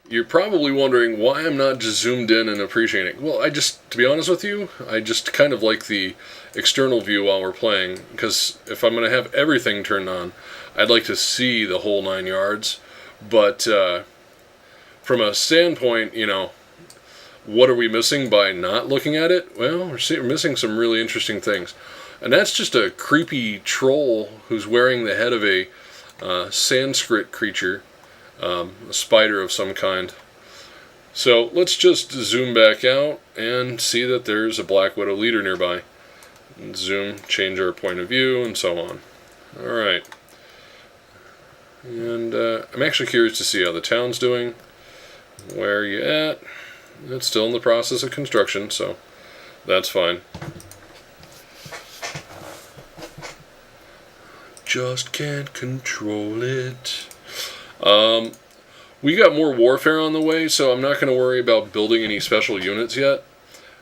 You're probably wondering why I'm not just zoomed in and appreciating it. Well, to be honest with you, I just kind of like the external view while we're playing, because if I'm going to have everything turned on, I'd like to see the whole 9 yards. But from a standpoint, what are we missing by not looking at it? Well, we're missing some really interesting things. And that's just a creepy troll who's wearing the head of a Sanskrit creature, a spider of some kind. So let's just zoom back out and see that there's a Black Widow leader nearby. Zoom, change our point of view, and so on. Alright. And I'm actually curious to see how the town's doing. Where are you at? It's still in the process of construction, so that's fine. Just can't control it. We got more warfare on the way, so I'm not going to worry about building any special units yet.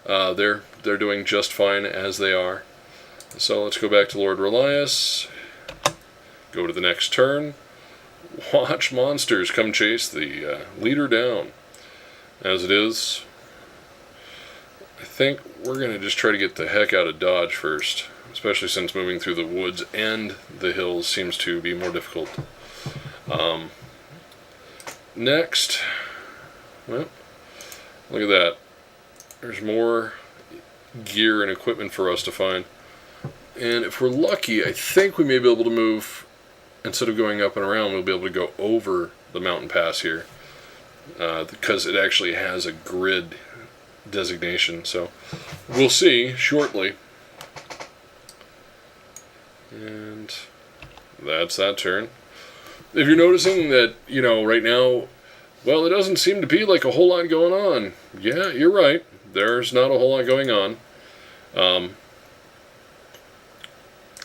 They're doing just fine as they are. So let's go back to Lord Relias. Go to the next turn. Watch monsters come chase the leader down. As it is, I think we're going to just try to get the heck out of Dodge first, especially since moving through the woods and the hills seems to be more difficult. Next, well, look at that. There's more gear and equipment for us to find. And if we're lucky, I think we may be able to move, instead of going up and around, we'll be able to go over the mountain pass here. Because it actually has a grid designation. So we'll see shortly. And that's that turn. If you're noticing that, right now, well, it doesn't seem to be like a whole lot going on. Yeah, you're right. There's not a whole lot going on.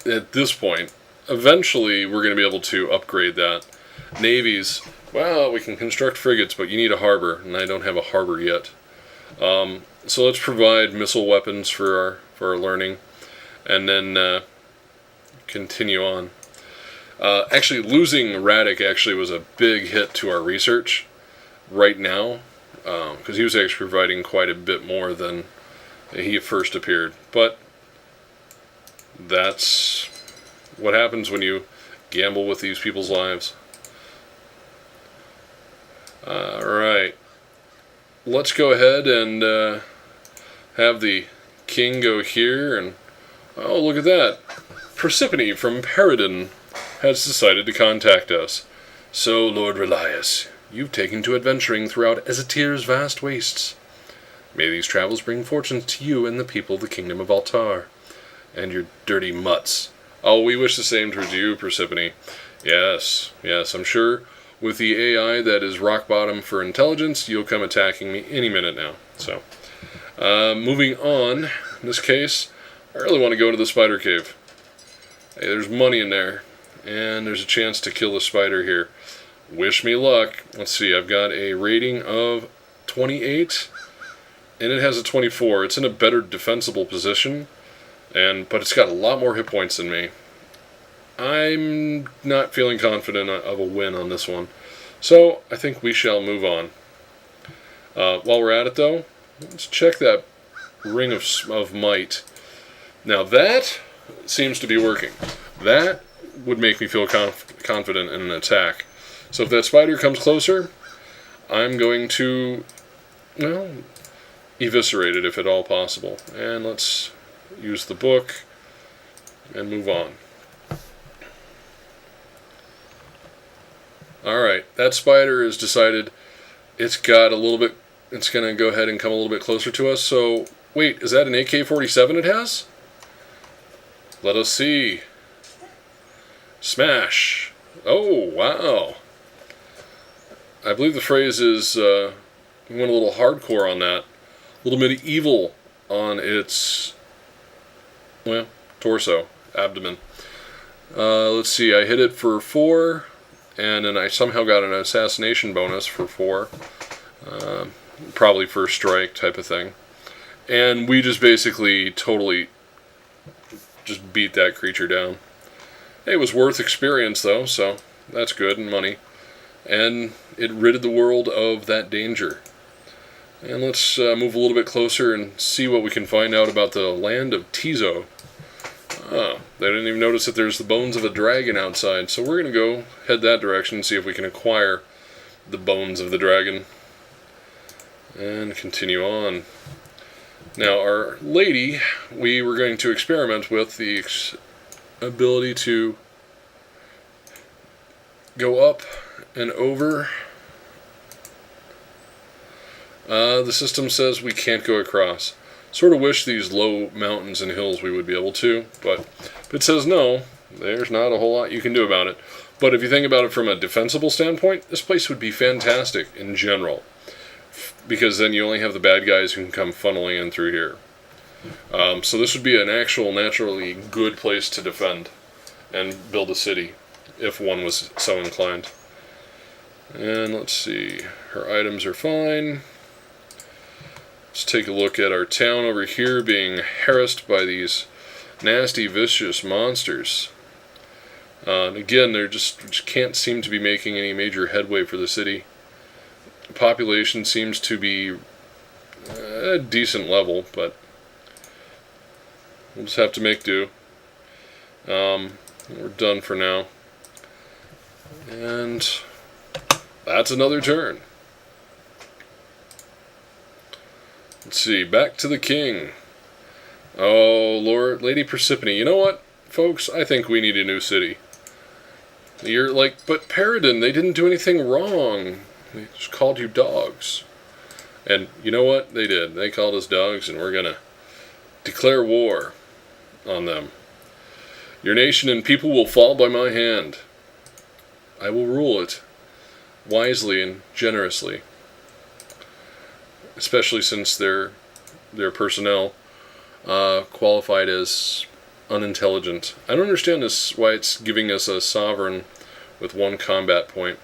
At this point, eventually we're going to be able to upgrade that. Navies, well, we can construct frigates, but you need a harbor, and I don't have a harbor yet. So let's provide missile weapons for our learning, and then continue on. Actually, losing Radic actually was a big hit to our research right now, because he was actually providing quite a bit more than he first appeared. But that's what happens when you gamble with these people's lives. Alright. Let's go ahead and have the king go here, and oh, look at that. Persephone from Peridon has decided to contact us. So, Lord Relias, you've taken to adventuring throughout Ezetir's vast wastes. May these travels bring fortunes to you and the people of the kingdom of Altar. And your dirty mutts. Oh, we wish the same towards you, Persephone. Yes, I'm sure with the AI that is rock bottom for intelligence, you'll come attacking me any minute now. So, moving on, in this case, I really want to go to the spider cave. Hey, there's money in there, and there's a chance to kill the spider here. Wish me luck. Let's see, I've got a rating of 28, and it has a 24. It's in a better defensible position, but it's got a lot more hit points than me. I'm not feeling confident of a win on this one. So, I think we shall move on. While we're at it, though, let's check that Ring of Might. Now, that seems to be working. That would make me feel confident in an attack. So, if that spider comes closer, I'm going to, eviscerate it if at all possible. And let's use the book and move on. Alright, that spider has decided it's going to go ahead and come a little bit closer to us. So, wait, is that an AK-47 it has? Let us see. Smash. Oh, wow. I believe the phrase is, we went a little hardcore on that. A little medieval on its, torso, abdomen. Let's see, I hit it for 4. And then I somehow got an assassination bonus for 4. Probably first strike type of thing. And we just basically totally just beat that creature down. It was worth experience though, so that's good, and money. and it ridded the world of that danger. And let's move a little bit closer and see what we can find out about the land of Tizo. They didn't even notice that there's the bones of a dragon outside, so we're going to go head that direction and see if we can acquire the bones of the dragon. And continue on. Now, our lady, we were going to experiment with the ability to go up and over. The system says we can't go across. Sort of wish these low mountains and hills we would be able to, but if it says no, there's not a whole lot you can do about it. But if you think about it from a defensible standpoint, this place would be fantastic in general, because then you only have the bad guys who can come funneling in through here. So this would be an actual naturally good place to defend and build a city, if one was so inclined. And let's see, her items are fine. Let's take a look at our town over here being harassed by these nasty, vicious monsters. Again, they just can't seem to be making any major headway for the city. The population seems to be at a decent level, but we'll just have to make do. We're done for now. And that's another turn. Let's see, back to the king. Oh, Lady Persephone. You know what, folks? I think we need a new city. You're like, but Peridon, they didn't do anything wrong. They just called you dogs. And you know what? They did. They called us dogs, and we're going to declare war on them. Your nation and people will fall by my hand. I will rule it wisely and generously. Especially since their personnel qualified as unintelligent. I don't understand this, why it's giving us a sovereign with 1 combat point.